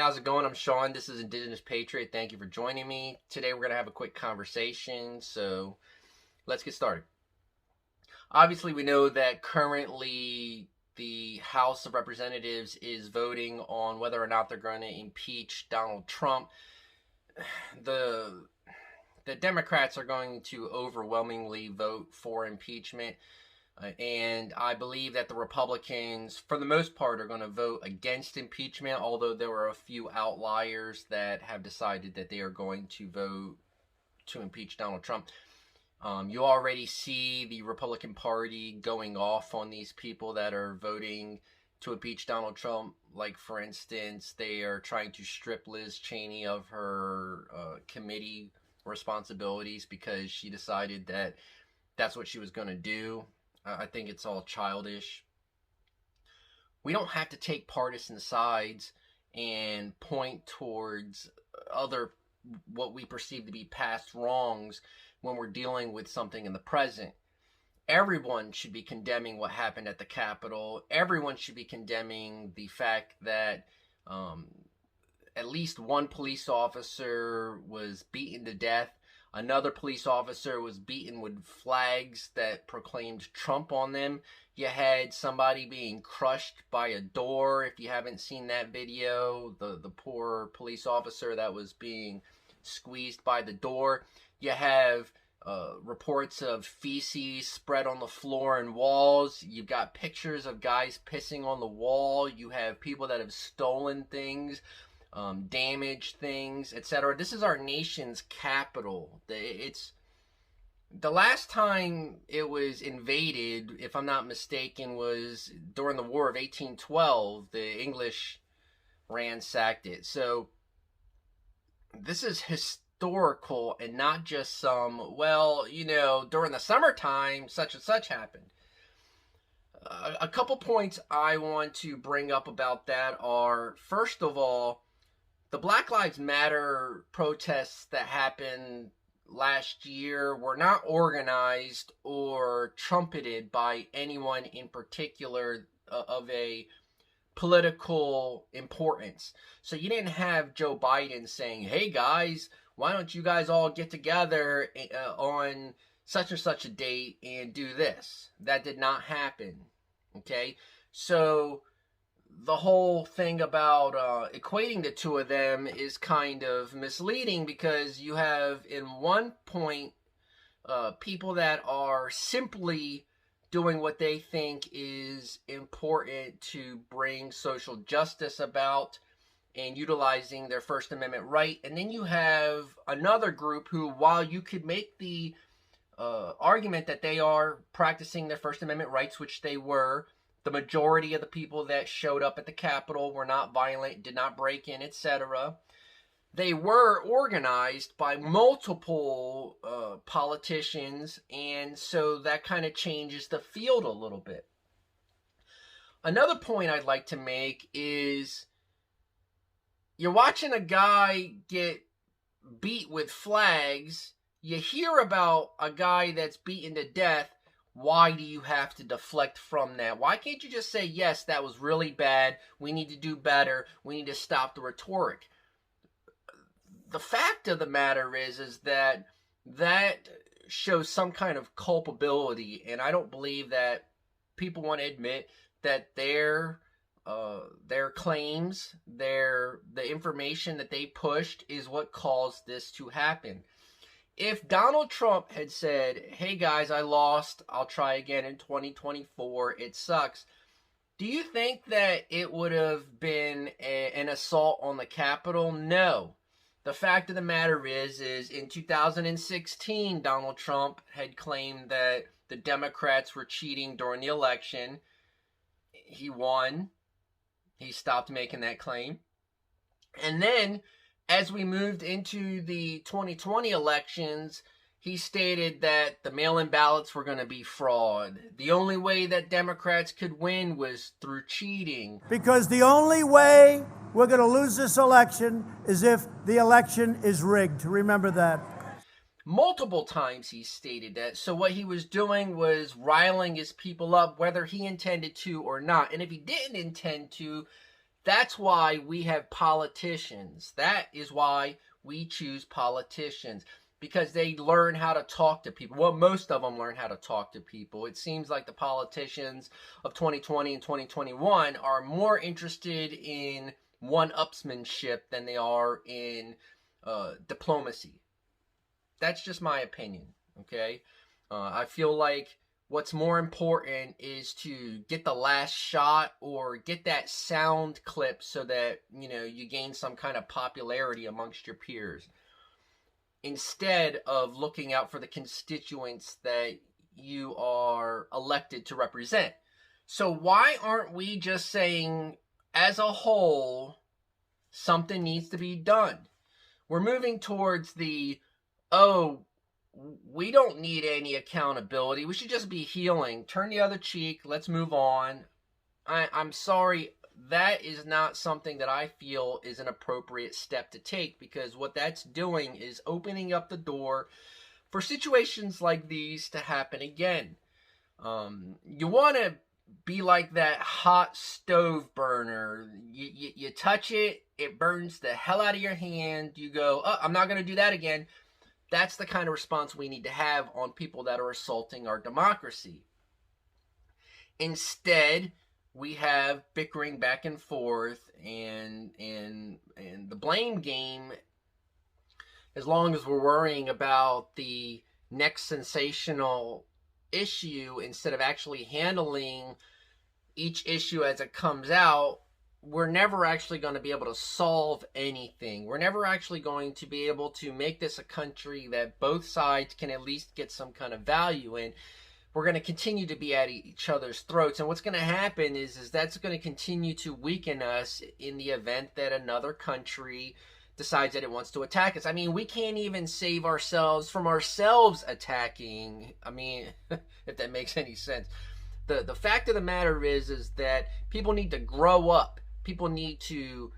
how's it going? I'm Sean. This is Indigenous Patriot. Thank you for joining me. Today we're going to have a quick conversation, so let's get started. Obviously, we know that currently the House of Representatives is voting on whether or not they're going to impeach Donald Trump. The Democrats are going to overwhelmingly vote for impeachment. And I believe that the Republicans, for the most part, are going to vote against impeachment, although there are a few outliers that have decided that they are going to vote to impeach Donald Trump. You already see the Republican Party going off on these people that are voting to impeach Donald Trump. Like, for instance, they are trying to strip Liz Cheney of her committee responsibilities because she decided that that's what she was going to do. I think it's all childish. We don't have to take partisan sides and point towards other, what we perceive to be past wrongs when we're dealing with something in the present. Everyone should be condemning what happened at the Capitol. Everyone should be condemning the fact that at least one police officer was beaten to death. Another police officer was beaten with flags that proclaimed Trump on them. You had somebody being crushed by a door. If you haven't seen that video, the poor police officer that was being squeezed by the door. You have reports of feces spread on the floor and walls. You've got pictures of guys pissing on the wall. You have people that have stolen things, damaged things, etc. This is our nation's capital. It's the last time it was invaded, if I'm not mistaken, was during the War of 1812. The English ransacked it. So this is historical and not just some, well, you know, during the summertime such and such happened. A couple points I want to bring up about that are, first of all, the Black Lives Matter protests that happened last year were not organized or trumpeted by anyone in particular of a political importance. So you didn't have Joe Biden saying, hey guys, why don't you guys all get together on such and such a date and do this? That did not happen. Okay? So the whole thing about equating the two of them is kind of misleading, because you have in one point people that are simply doing what they think is important to bring social justice about and utilizing their First Amendment right. And then you have another group who, while you could make the argument that they are practicing their First Amendment rights, which they were, the majority of the people that showed up at the Capitol were not violent, did not break in, etc. They were organized by multiple politicians, and so that kind of changes the field a little bit. Another point I'd like to make is you're watching a guy get beat with flags. You hear about a guy that's beaten to death. Why do you have to deflect from that? Why can't you just say, yes, that was really bad. We need to do better. We need to stop the rhetoric. The fact of the matter is that shows some kind of culpability, and I don't believe that people want to admit that their claims, the information that they pushed is what caused this to happen. If Donald Trump had said, hey guys, I lost, I'll try again in 2024, it sucks, do you think that it would have been an assault on the Capitol? No. The fact of the matter is in 2016, Donald Trump had claimed that the Democrats were cheating during the election. He won. He stopped making that claim. And then, as we moved into the 2020 elections, he stated that the mail-in ballots were going to be fraud. The only way that Democrats could win was through cheating. Because the only way we're going to lose this election is if the election is rigged. Remember that. Multiple times he stated that. So what he was doing was riling his people up, whether he intended to or not. And if he didn't intend to, That's why we have politicians. That is why we choose politicians, because they learn how to talk to people. Well, most of them learn how to talk to people. It seems like the politicians of 2020 and 2021 are more interested in one-upsmanship than they are in diplomacy. That's just my opinion, okay? I feel like what's more important is to get the last shot or get that sound clip so that, you gain some kind of popularity amongst your peers, instead of looking out for the constituents that you are elected to represent. So why aren't we just saying, as a whole, something needs to be done? We're moving towards we don't need any accountability. We should just be healing. Turn the other cheek. Let's move on. I'm sorry. That is not something that I feel is an appropriate step to take, because what that's doing is opening up the door for situations like these to happen again. You want to be like that hot stove burner. You touch it, it burns the hell out of your hand. You go, oh, I'm not going to do that again. That's the kind of response we need to have on people that are assaulting our democracy. Instead, we have bickering back and forth and the blame game. As long as we're worrying about the next sensational issue instead of actually handling each issue as it comes out, we're never actually going to be able to solve anything. We're never actually going to be able to make this a country that both sides can at least get some kind of value in. We're going to continue to be at each other's throats. And what's going to happen is that's going to continue to weaken us in the event that another country decides that it wants to attack us. I mean, we can't even save ourselves from ourselves attacking. I mean, if that makes any sense. The fact of the matter is that people need to grow up. People need to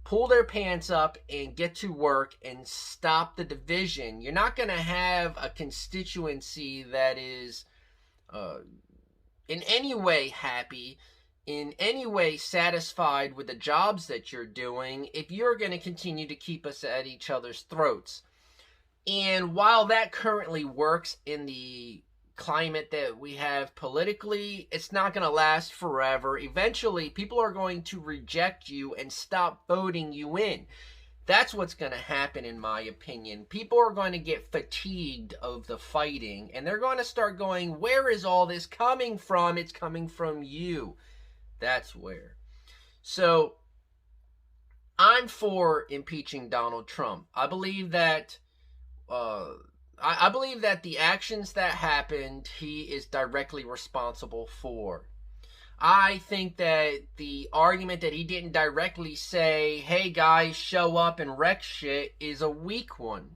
pull their pants up and get to work and stop the division. You're not going to have a constituency that is in any way happy, in any way satisfied with the jobs that you're doing, if you're going to continue to keep us at each other's throats. And while that currently works in the climate that we have politically, it's not going to last forever. Eventually, people are going to reject you and stop voting you in. That's what's going to happen, in my opinion. People are going to get fatigued of the fighting, and they're going to start going, where is all this coming from? It's coming from you. That's where. So, I'm for impeaching Donald Trump. I believe that I believe that the actions that happened, he is directly responsible for. I think that the argument that he didn't directly say, hey guys, show up and wreck shit, is a weak one.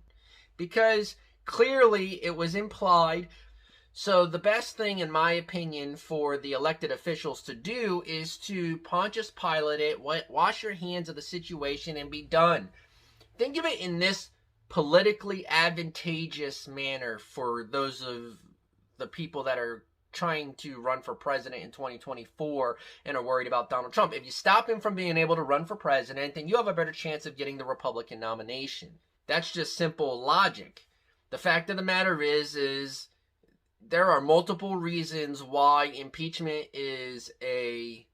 Because clearly it was implied. So the best thing, in my opinion, for the elected officials to do is to Pontius Pilate it, wash your hands of the situation, and be done. Think of it in this politically advantageous manner for those of the people that are trying to run for president in 2024 and are worried about Donald Trump. If you stop him from being able to run for president, then you have a better chance of getting the Republican nomination. That's just simple logic. The fact of the matter is there are multiple reasons why impeachment is a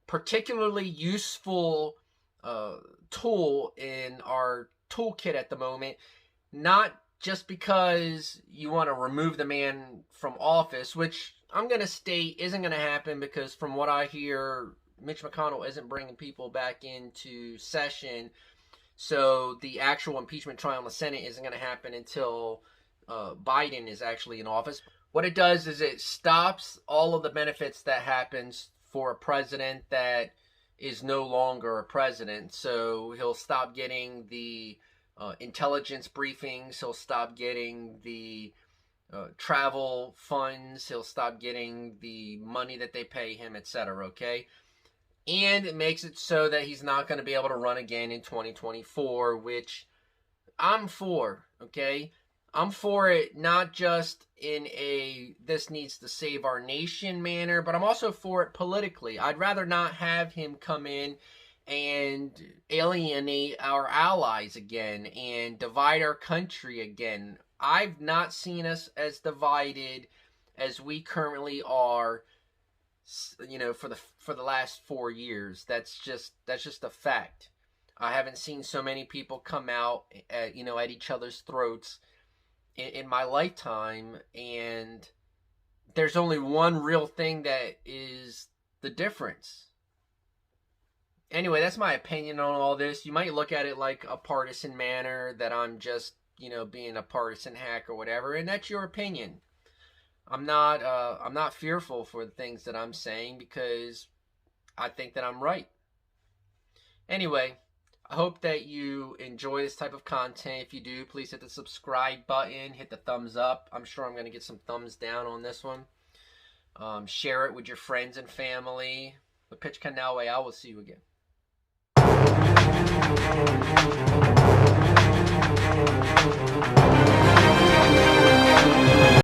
particularly useful tool in our toolkit at the moment. Not just because you want to remove the man from office, which I'm going to state isn't going to happen, because from what I hear, Mitch McConnell isn't bringing people back into session. So the actual impeachment trial in the Senate isn't going to happen until Biden is actually in office. What it does is it stops all of the benefits that happens for a president that is no longer a president. So he'll stop getting the intelligence briefings, he'll stop getting the travel funds, he'll stop getting the money that they pay him, etc. Okay? And it makes it so that he's not going to be able to run again in 2024, which I'm for, okay? I'm for it not just in a this needs to save our nation manner, but I'm also for it politically. I'd rather not have him come in and alienate our allies again and divide our country again. I've not seen us as divided as we currently are, for the last 4 years. That's just a fact. I haven't seen so many people come out at each other's throats in my lifetime, and there's only one real thing that is the difference. Anyway, that's my opinion on all this. You might look at it like a partisan manner, that I'm just, being a partisan hack or whatever, and that's your opinion. I'm not fearful for the things that I'm saying, because I think that I'm right. Anyway, I hope that you enjoy this type of content. If you do, please hit the subscribe button, hit the thumbs up. I'm sure I'm going to get some thumbs down on this one. Share it with your friends and family. The Pitch Canal Way. I will see you again.